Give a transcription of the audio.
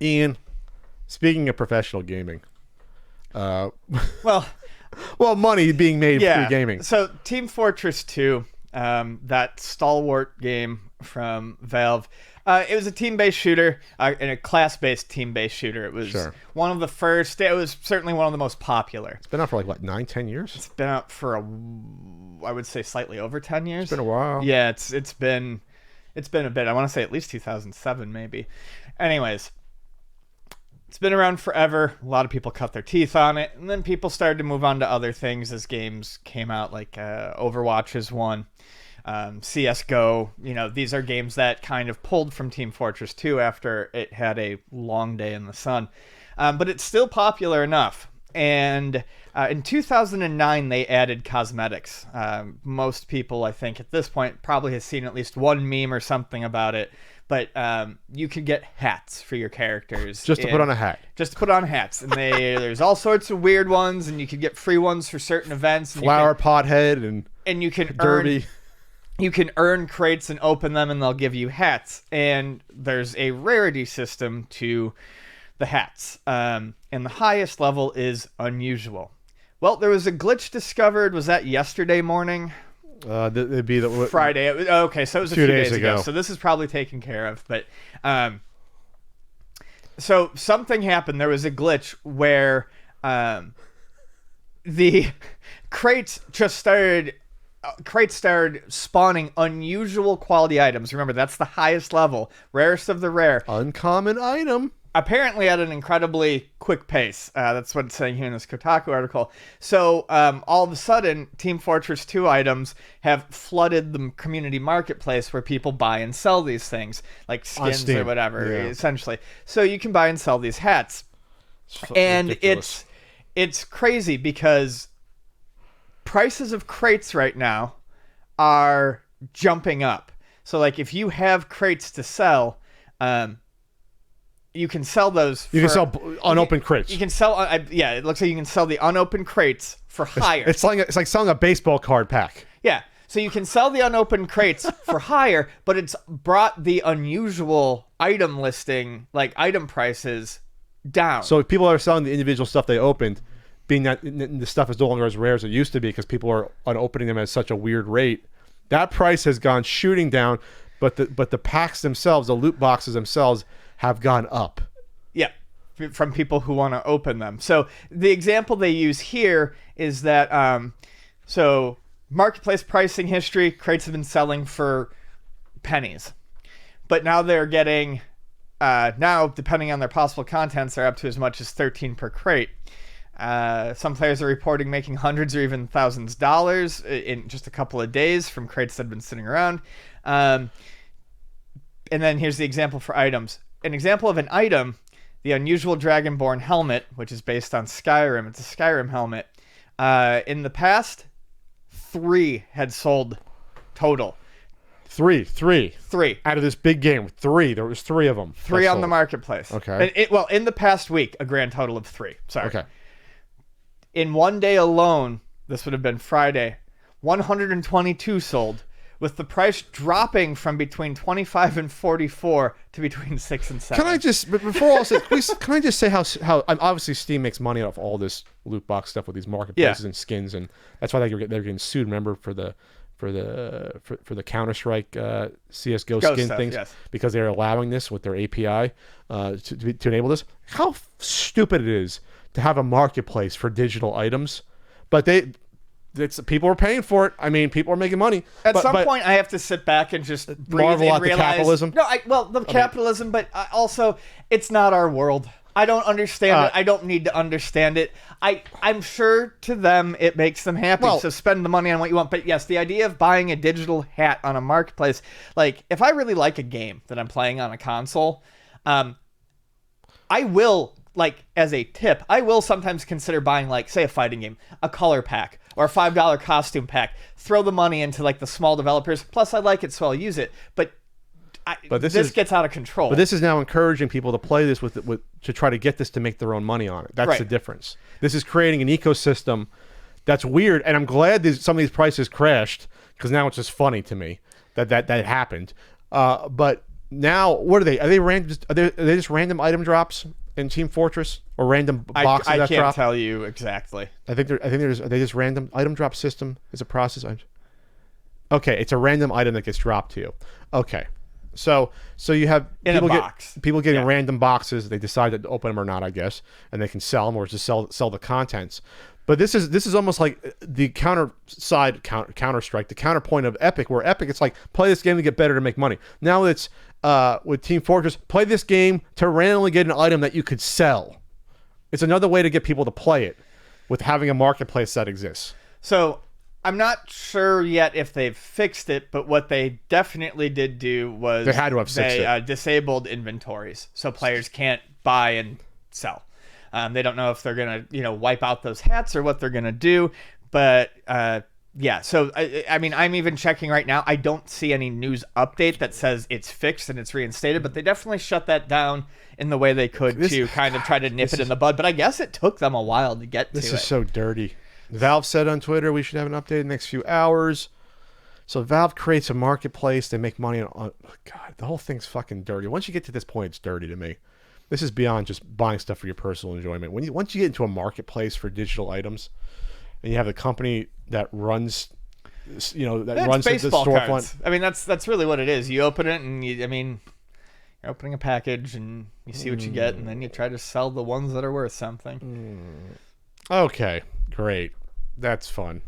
Ian, speaking of professional gaming, Well, money being made through gaming. So Team Fortress 2, that stalwart game from Valve, it was a team-based shooter, and a class-based team-based shooter. It was one of the first. It was certainly one of the most popular. It's been out for like what, 9-10 years? It's been out for I would say slightly over 10 years. It's been a while. Yeah, it's been a bit. I want to say at least 2007 maybe. Anyways, it's been around forever. A lot of people cut their teeth on it, and then people started to move on to other things as games came out, like Overwatch is one. CSGO, these are games that kind of pulled from Team Fortress 2 after it had a long day in the sun. But it's still popular enough. And in 2009, they added cosmetics. Most people, I think, at this point probably has seen at least one meme or something about it. But you could get hats for your characters. Just to put on a hat. Just to put on hats. And there's all sorts of weird ones, and you could get free ones for certain events. And Flower pot head and you can derby. You can earn crates and open them, and they'll give you hats. And there's a rarity system to the hats. And the highest level is unusual. Well, there was a glitch discovered. Was that yesterday morning? It'd be the Friday. Okay, so it was a few days ago. So this is probably taken care of. But so something happened. There was a glitch where the crates started spawning unusual quality items. Remember, that's the highest level, rarest of the rare. Uncommon item. Apparently at an incredibly quick pace. That's what it's saying here in this Kotaku article. So all of a sudden, Team Fortress 2 items have flooded the community marketplace where people buy and sell these things, like skins or whatever, essentially. So you can buy and sell these hats. And ridiculous. It's crazy because prices of crates right now are jumping up. So like if you have crates to sell, you can sell those. You can sell unopened crates. You can sell. It looks like you can sell the unopened crates for hire. It's like selling a baseball card pack. Yeah. So you can sell the unopened crates for hire, but it's brought the unusual item listing, like item prices, down. So if people are selling the individual stuff they opened, being that the stuff is no longer as rare as it used to be because people are unopening them at such a weird rate, that price has gone shooting down. But the packs themselves, the loot boxes themselves, have gone up. Yeah, from people who want to open them. So the example they use here is that so marketplace pricing history, crates have been selling for pennies, but now they're getting now depending on their possible contents, they're up to as much as 13 per crate. Some players are reporting making hundreds or even thousands of dollars in just a couple of days from crates that have been sitting around. And then here's the example for items. An example of an item, the unusual Dragonborn helmet, which is based on Skyrim. It's a Skyrim helmet. In the past, 3 had sold total. Three. Out of this big game, 3. There was 3 of them. 3 on the marketplace. Okay. In the past week, a grand total of 3. Sorry. Okay. In one day alone, this would have been Friday, 122 sold, with the price dropping from between 25 and 44 to between 6 and 7. Can I just, before all this, can I just say how obviously Steam makes money off all this loot box stuff with these marketplaces and skins, and that's why they're getting sued. Remember for the Counter-Strike CS:GO skin stuff, things, yes. because they're allowing this with their API to enable this. How stupid it is to have a marketplace for digital items, but people are paying for it. I mean, people are making money. At some point, I have to sit back and just breathe marvel and at realize, the capitalism. No, capitalism, but also it's not our world. I don't understand it. I don't need to understand it. I'm sure to them it makes them happy. So spend the money on what you want. But yes, the idea of buying a digital hat on a marketplace, like if I really like a game that I'm playing on a console, I will, like as a tip, I will sometimes consider buying, like, say, a fighting game, a color pack, or a $5 costume pack. Throw the money into like the small developers. Plus, I like it, so I'll use it. But this gets out of control. But this is now encouraging people to play this with to try to get this to make their own money on it. That's the difference. This is creating an ecosystem that's weird, and I'm glad some of these prices crashed, because now it's just funny to me that happened. But now what are they? Are they random? Are they just random item drops in Team Fortress or random boxes I that can't drop? tell you exactly. I think there's are they just random item drop system is a process. Okay, it's a random item that gets dropped to you. Okay, so you have In a box. People getting random boxes. They decide to open them or not, I guess, and they can sell them or just sell the contents. But this is almost like the counter strike, the counterpoint of Epic, where Epic it's like play this game to get better to make money. Now it's with Team Fortress, play this game to randomly get an item that you could sell. It's another way to get people to play it with having a marketplace that exists. So I'm not sure yet if they've fixed it, but what they definitely did do was They had to have fixed it. Disabled inventories, so players can't buy and sell. They don't know if they're gonna, wipe out those hats or what they're gonna do, but yeah. So I mean, I'm even checking right now. I don't see any news update that says it's fixed and it's reinstated, but they definitely shut that down in the way they could to kind of try to nip it in the bud. But I guess it took them a while to get to it. This is so dirty. Valve said on Twitter we should have an update in the next few hours. So Valve creates a marketplace. They make money on. Oh God, the whole thing's fucking dirty. Once you get to this point, it's dirty to me. This is beyond just buying stuff for your personal enjoyment. Once you get into a marketplace for digital items, and you have the company that runs, runs the storefront. Cards. I mean, that's really what it is. You open it, and you're opening a package, and you see what you get, and then you try to sell the ones that are worth something. Okay, great. That's fun.